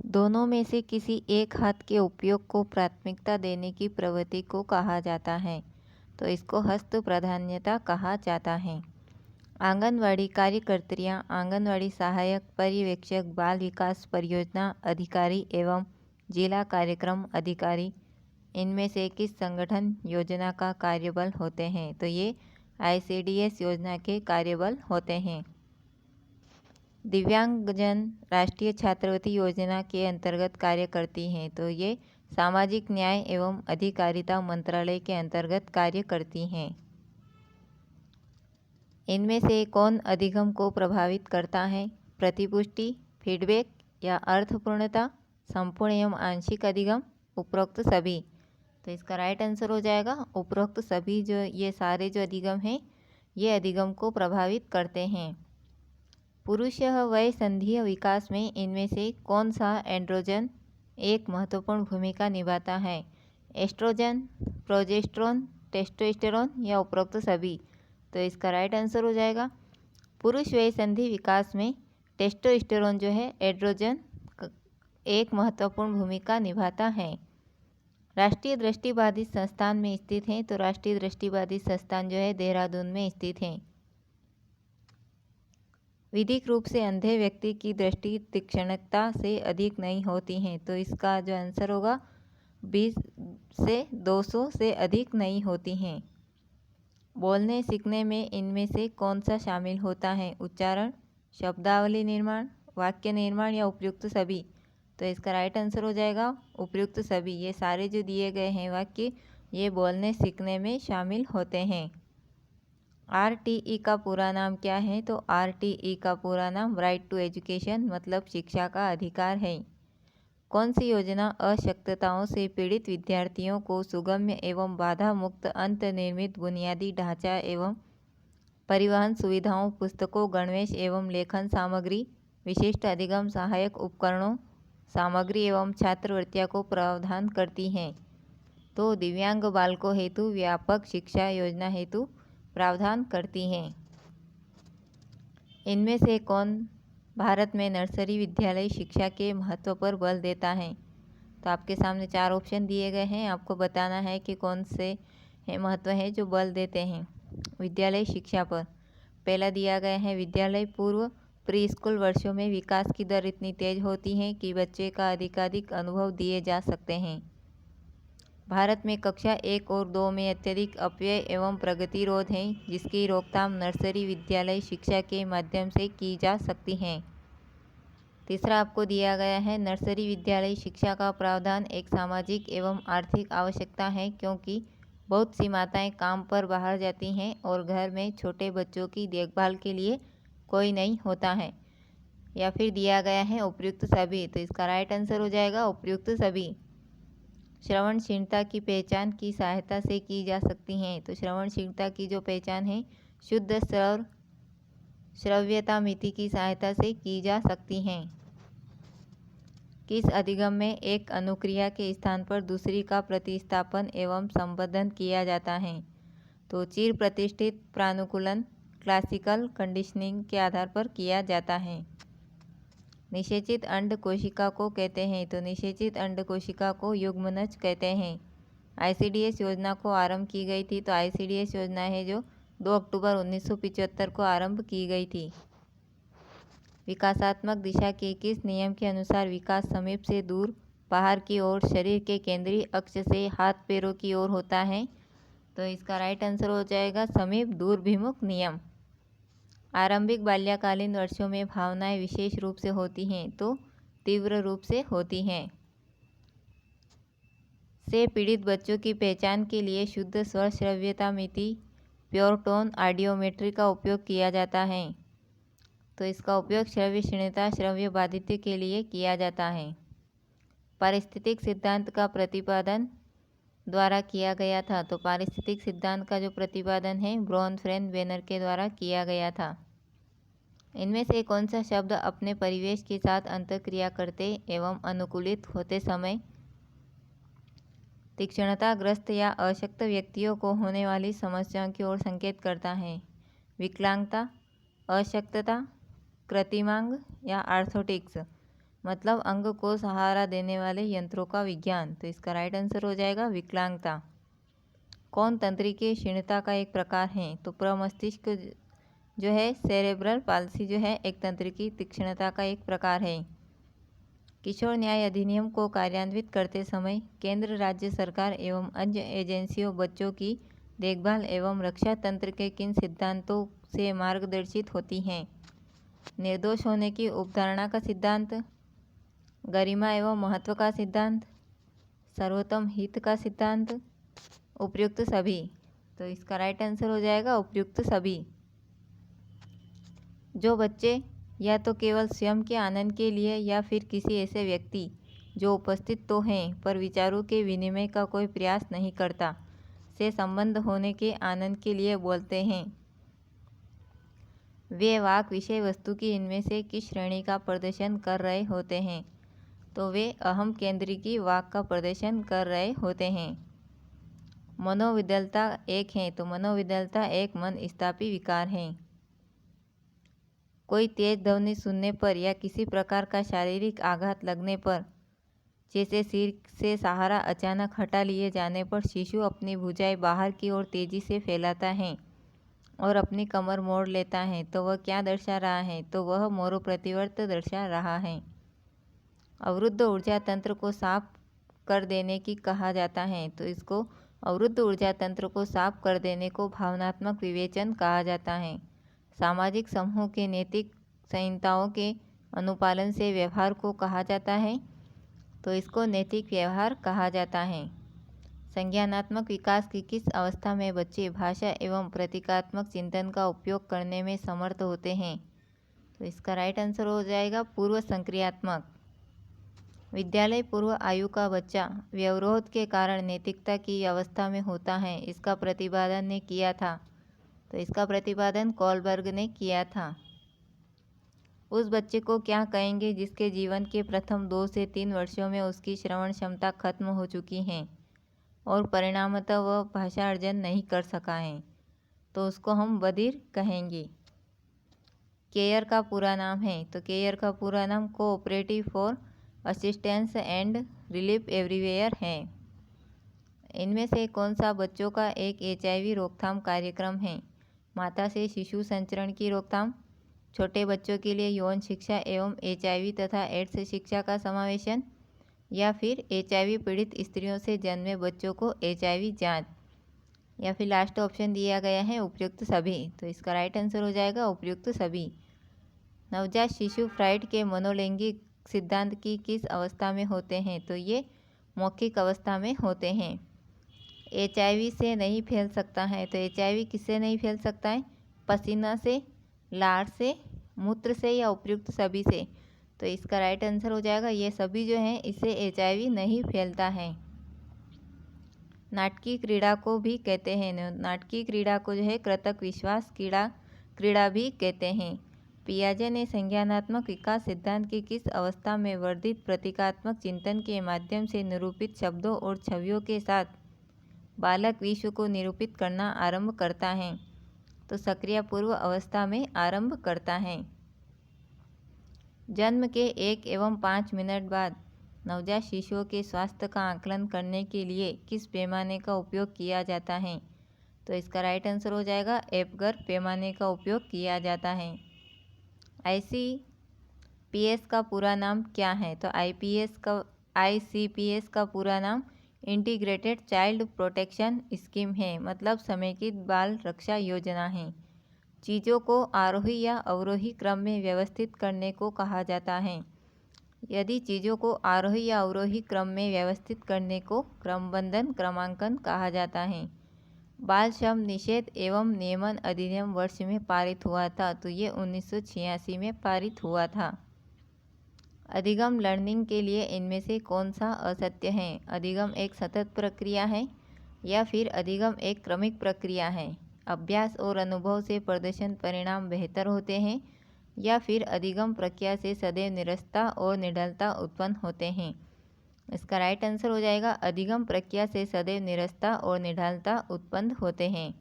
दोनों में से किसी एक हाथ के उपयोग को प्राथमिकता देने की प्रवृत्ति को कहा जाता है, तो इसको हस्त प्राधान्यता कहा जाता है। आंगनवाड़ी कार्यकर्त्रियाँ, आंगनवाड़ी सहायक, पर्यवेक्षक, बाल विकास परियोजना अधिकारी एवं जिला कार्यक्रम अधिकारी इनमें से किस संगठन योजना का कार्यबल होते हैं? तो ये ICDS योजना के कार्यबल होते हैं। दिव्यांगजन राष्ट्रीय छात्रवृत्ति योजना के अंतर्गत कार्य करती हैं, तो ये सामाजिक न्याय एवं अधिकारिता मंत्रालय के अंतर्गत कार्य करती हैं। इनमें से कौन अधिगम को प्रभावित करता है? प्रतिपुष्टि, फीडबैक या अर्थपूर्णता, संपूर्ण एवं आंशिक अधिगम, उपरोक्त सभी। तो इसका राइट आंसर हो जाएगा उपरोक्त सभी। जो ये सारे जो अधिगम हैं ये अधिगम को प्रभावित करते हैं। पुरुष वय संधिय विकास में इनमें से कौन सा एंड्रोजन एक महत्वपूर्ण भूमिका निभाता है? एस्ट्रोजन, प्रोजेस्टेरोन, टेस्टोस्टेरोन या उपरोक्त सभी। तो इसका राइट आंसर हो जाएगा पुरुष वय संधि विकास में टेस्टोस्टेरोन जो है एंड्रोजन एक महत्वपूर्ण भूमिका निभाता है। राष्ट्रीय दृष्टिबाधित संस्थान में स्थित है, तो राष्ट्रीय दृष्टिबाधित संस्थान जो है देहरादून में स्थित है। विधिक रूप से अंधे व्यक्ति की दृष्टि तीक्ष्णता से अधिक नहीं होती है, तो इसका जो आंसर होगा 20 से 200 से अधिक नहीं होती हैं। बोलने सीखने में इनमें से कौन सा शामिल होता है? उच्चारण, शब्दावली निर्माण, वाक्य निर्माण या उपयुक्त सभी। तो इसका राइट आंसर हो जाएगा उपयुक्त सभी। ये सारे जो दिए गए हैं वाक्य ये बोलने सीखने में शामिल होते हैं। RTE का पूरा नाम क्या है? तो RTE का पूरा नाम राइट टू एजुकेशन मतलब शिक्षा का अधिकार है। कौन सी योजना अशक्तताओं से पीड़ित विद्यार्थियों को सुगम्य एवं बाधा मुक्त अंतर्निर्मित बुनियादी ढांचा एवं परिवहन सुविधाओं, पुस्तकों, गणवेश एवं लेखन सामग्री, विशिष्ट अधिगम सहायक उपकरणों, सामग्री एवं छात्रवृत्तियों को प्रावधान करती हैं? तो दिव्यांग बालकों हेतु व्यापक शिक्षा योजना हेतु प्रावधान करती हैं। इनमें से कौन भारत में नर्सरी विद्यालय शिक्षा के महत्व पर बल देता है? तो आपके सामने 4 ऑप्शन दिए गए हैं, आपको बताना है कि कौन से महत्व है जो बल देते हैं विद्यालय शिक्षा पर। पहला दिया गया है विद्यालय पूर्व प्री स्कूल वर्षों में विकास की दर इतनी तेज होती है कि बच्चे का अधिकाधिक अनुभव दिए जा सकते हैं। भारत में कक्षा 1 और 2 में अत्यधिक अपव्यय एवं प्रगतिरोध है, जिसकी रोकथाम नर्सरी विद्यालय शिक्षा के माध्यम से की जा सकती है। तीसरा आपको दिया गया है नर्सरी विद्यालय शिक्षा का प्रावधान एक सामाजिक एवं आर्थिक आवश्यकता है, क्योंकि बहुत सी माताएं काम पर बाहर जाती हैं और घर में छोटे बच्चों की देखभाल के लिए कोई नहीं होता है। या फिर दिया गया है उपयुक्त सभी। तो इसका राइट आंसर हो जाएगा उपयुक्त सभी। श्रवणशीलता की पहचान की सहायता से की जा सकती हैं। तो श्रवणशीलता की जो पहचान है शुद्ध श्रव्यता मिति की सहायता से की जा सकती हैं। किस अधिगम में एक अनुक्रिया के स्थान पर दूसरी का प्रतिस्थापन एवं संबोधन किया जाता है? तो चिर प्रतिष्ठित प्रानुकूलन क्लासिकल कंडीशनिंग के आधार पर किया जाता है। निषेचित अंड कोशिका को कहते हैं? तो निषेचित अंड कोशिका को युग्मनज कहते हैं। ICDS योजना को आरंभ की गई थी, तो ICDS योजना है जो 2 अक्टूबर 1975 को आरंभ की गई थी। विकासात्मक दिशा के किस नियम के अनुसार विकास समीप से दूर, बाहर की ओर, शरीर के केंद्रीय अक्ष से हाथ पैरों की ओर होता है? तो इसका राइट आंसर हो जाएगा समीप दूरभिमुख नियम। आरंभिक बाल्यकालीन वर्षों में भावनाएं विशेष रूप से होती हैं, तो तीव्र रूप से होती हैं। से पीड़ित बच्चों की पहचान के लिए शुद्ध स्वर श्रव्यता मिति प्योर टोन ऑडियोमेट्री का उपयोग किया जाता है। तो इसका उपयोग श्रव्य क्षीणता, श्रव्य बाधित्य के लिए किया जाता है। पारिस्थितिक सिद्धांत का प्रतिपादन द्वारा किया गया था? तो पारिस्थितिक सिद्धांत का जो प्रतिपादन है ब्रॉनफ्रेन वेनर के द्वारा किया गया था। इनमें से कौन सा शब्द अपने परिवेश के साथ अंतःक्रिया करते एवं अनुकूलित होते समय तीक्ष्णताग्रस्त या अशक्त व्यक्तियों को होने वाली समस्याओं की ओर संकेत करता है? विकलांगता, अशक्तता, कृत्रिमांग या आर्थोटिक्स। मतलब अंग को सहारा देने वाले यंत्रों का विज्ञान। तो इसका राइट आंसर हो जाएगा विकलांगता। कौन तंत्रिकीय क्षीणता का एक प्रकार है? तो प्रमस्तिष्क जो है सेरेब्रल पाल्सी जो है एक तंत्रिकीय तीक्ष्णता का एक प्रकार है। किशोर न्याय अधिनियम को कार्यान्वित करते समय केंद्र, राज्य सरकार एवं अन्य एजेंसियों बच्चों की देखभाल एवं रक्षा तंत्र के किन सिद्धांतों से मार्गदर्शित होती हैं? निर्दोष होने की उपधारणा का सिद्धांत, गरिमा एवं महत्व का सिद्धांत, सर्वोत्तम हित का सिद्धांत, उपयुक्त सभी। तो इसका राइट आंसर हो जाएगा उपयुक्त सभी। जो बच्चे या तो केवल स्वयं के आनंद के लिए या फिर किसी ऐसे व्यक्ति जो उपस्थित तो हैं पर विचारों के विनिमय का कोई प्रयास नहीं करता से संबंध होने के आनंद के लिए बोलते हैं, वे वाक विषय वस्तु की इनमें से किस श्रेणी का प्रदर्शन कर रहे होते हैं? तो वे अहम केंद्रिकी वाक का प्रदर्शन कर रहे होते हैं। मनोविद्यलता एक है, तो मनोविद्यलता एक मन स्थापी विकार है। कोई तेज ध्वनि सुनने पर या किसी प्रकार का शारीरिक आघात लगने पर, जैसे सिर से सहारा अचानक हटा लिए जाने पर शिशु अपनी भुजाएं बाहर की ओर तेजी से फैलाता है और अपनी कमर मोड़ लेता है, तो वह क्या दर्शा रहा है? तो वह मोरो प्रतिवर्त दर्शा रहा है। अवरुद्ध ऊर्जा तंत्र को साफ कर देने की कहा जाता है, तो इसको अवरुद्ध ऊर्जा तंत्र को साफ कर देने को भावनात्मक विवेचन कहा जाता है। सामाजिक समूह के नैतिक संहिताओं के अनुपालन से व्यवहार को कहा जाता है, तो इसको नैतिक व्यवहार कहा जाता है। संज्ञानात्मक विकास की किस अवस्था में बच्चे भाषा एवं प्रतीकात्मक चिंतन का उपयोग करने में समर्थ होते हैं? तो इसका राइट आंसर हो जाएगा पूर्व संक्रियात्मक। विद्यालय पूर्व आयु का बच्चा व्यवरोध के कारण नैतिकता की अवस्था में होता है, इसका प्रतिपादन ने किया था, तो इसका प्रतिपादन कोलबर्ग ने किया था। उस बच्चे को क्या कहेंगे जिसके जीवन के प्रथम 2 से 3 वर्षों में उसकी श्रवण क्षमता खत्म हो चुकी है और परिणामतः वह भाषा अर्जन नहीं कर सका है? तो उसको हम बधिर कहेंगे। केयर का पूरा नाम है, तो केयर का पूरा नाम cooperative for assistance and relief everywhere है। इनमें से कौन सा बच्चों का एक HIV रोकथाम कार्यक्रम है? माता से शिशु संचरण की रोकथाम, छोटे बच्चों के लिए यौन शिक्षा एवं HIV तथा एड्स शिक्षा का समावेशन, या फिर HIV पीड़ित स्त्रियों से जन्मे बच्चों को HIV जांच, या फिर लास्ट ऑप्शन दिया गया है उपयुक्त सभी। तो इसका राइट आंसर हो जाएगा उपयुक्त सभी। नवजात शिशु फ्राइड के मनोलैंगिक सिद्धांत की किस अवस्था में होते हैं? तो ये मौखिक अवस्था में होते हैं। HIV से नहीं फैल सकता है, तो HIV किससे नहीं फैल सकता है? पसीना से, लार से, मूत्र से, या उपयुक्त सभी से। तो इसका राइट आंसर हो जाएगा ये सभी जो हैं इससे HIV नहीं फैलता है। नाटकीय क्रीड़ा को भी कहते हैं, नाटकीय क्रीड़ा को जो है कृतक विश्वास क्रीड़ा भी कहते हैं। पियाजे ने संज्ञानात्मक विकास सिद्धांत की किस अवस्था में वर्धित प्रतीकात्मक चिंतन के माध्यम से निरूपित शब्दों और छवियों के साथ बालक विश्व को निरूपित करना आरंभ करता है? तो सक्रिय पूर्व अवस्था में आरंभ करता है। जन्म के 1 एवं 5 मिनट बाद नवजात शिशुओं के स्वास्थ्य का आकलन करने के लिए किस पैमाने का उपयोग किया जाता है? तो इसका राइट आंसर हो जाएगा एपगर पैमाने का उपयोग किया जाता है। ICPS का पूरा नाम क्या है? तो ICPS का पूरा नाम इंटीग्रेटेड चाइल्ड प्रोटेक्शन स्कीम है, मतलब समेकित बाल रक्षा योजना है। चीज़ों को आरोही या अवरोही क्रम में व्यवस्थित करने को कहा जाता है। यदि चीज़ों को आरोही या अवरोही क्रम में व्यवस्थित करने को क्रमबंधन क्रमांकन कहा जाता है। बाल श्रम निषेध एवं नियमन अधिनियम वर्ष में पारित हुआ था? तो ये 1986 में पारित हुआ था। अधिगम लर्निंग के लिए इनमें से कौन सा असत्य है? अधिगम एक सतत प्रक्रिया है या फिर अधिगम एक क्रमिक प्रक्रिया है? अभ्यास और अनुभव से प्रदर्शन परिणाम बेहतर होते हैं या फिर अधिगम प्रक्रिया से सदैव निरस्ता और निडरता उत्पन्न होते हैं? इसका राइट आंसर हो जाएगा अधिगम प्रक्रिया से सदैव निरस्ता और निडरता उत्पन्न होते हैं।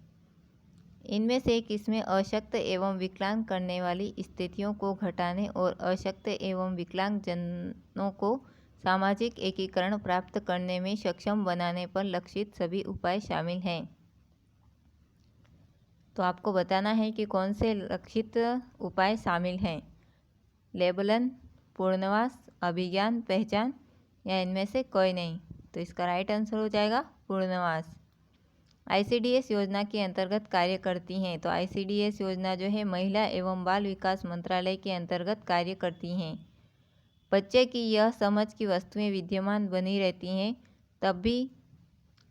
इनमें से किसमें अशक्त एवं विकलांग करने वाली स्थितियों को घटाने और अशक्त एवं विकलांग जनों को सामाजिक एकीकरण प्राप्त करने में सक्षम बनाने पर लक्षित सभी उपाय शामिल हैं? तो आपको बताना है कि कौन से लक्षित उपाय शामिल हैं। लेबलन, पूर्णवास, अभिज्ञान, पहचान या इनमें से कोई नहीं। तो इसका राइट आंसर हो जाएगा पूर्णवास। ICDS योजना के अंतर्गत कार्य करती हैं। तो ICDS योजना जो है महिला एवं बाल विकास मंत्रालय के अंतर्गत कार्य करती हैं। बच्चे की यह समझ की वस्तुएं विद्यमान बनी रहती हैं तब भी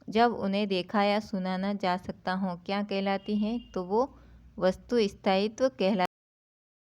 जब उन्हें देखा या सुना न जा सकता हो, क्या कहलाती हैं? तो वो वस्तु स्थायित्व कहला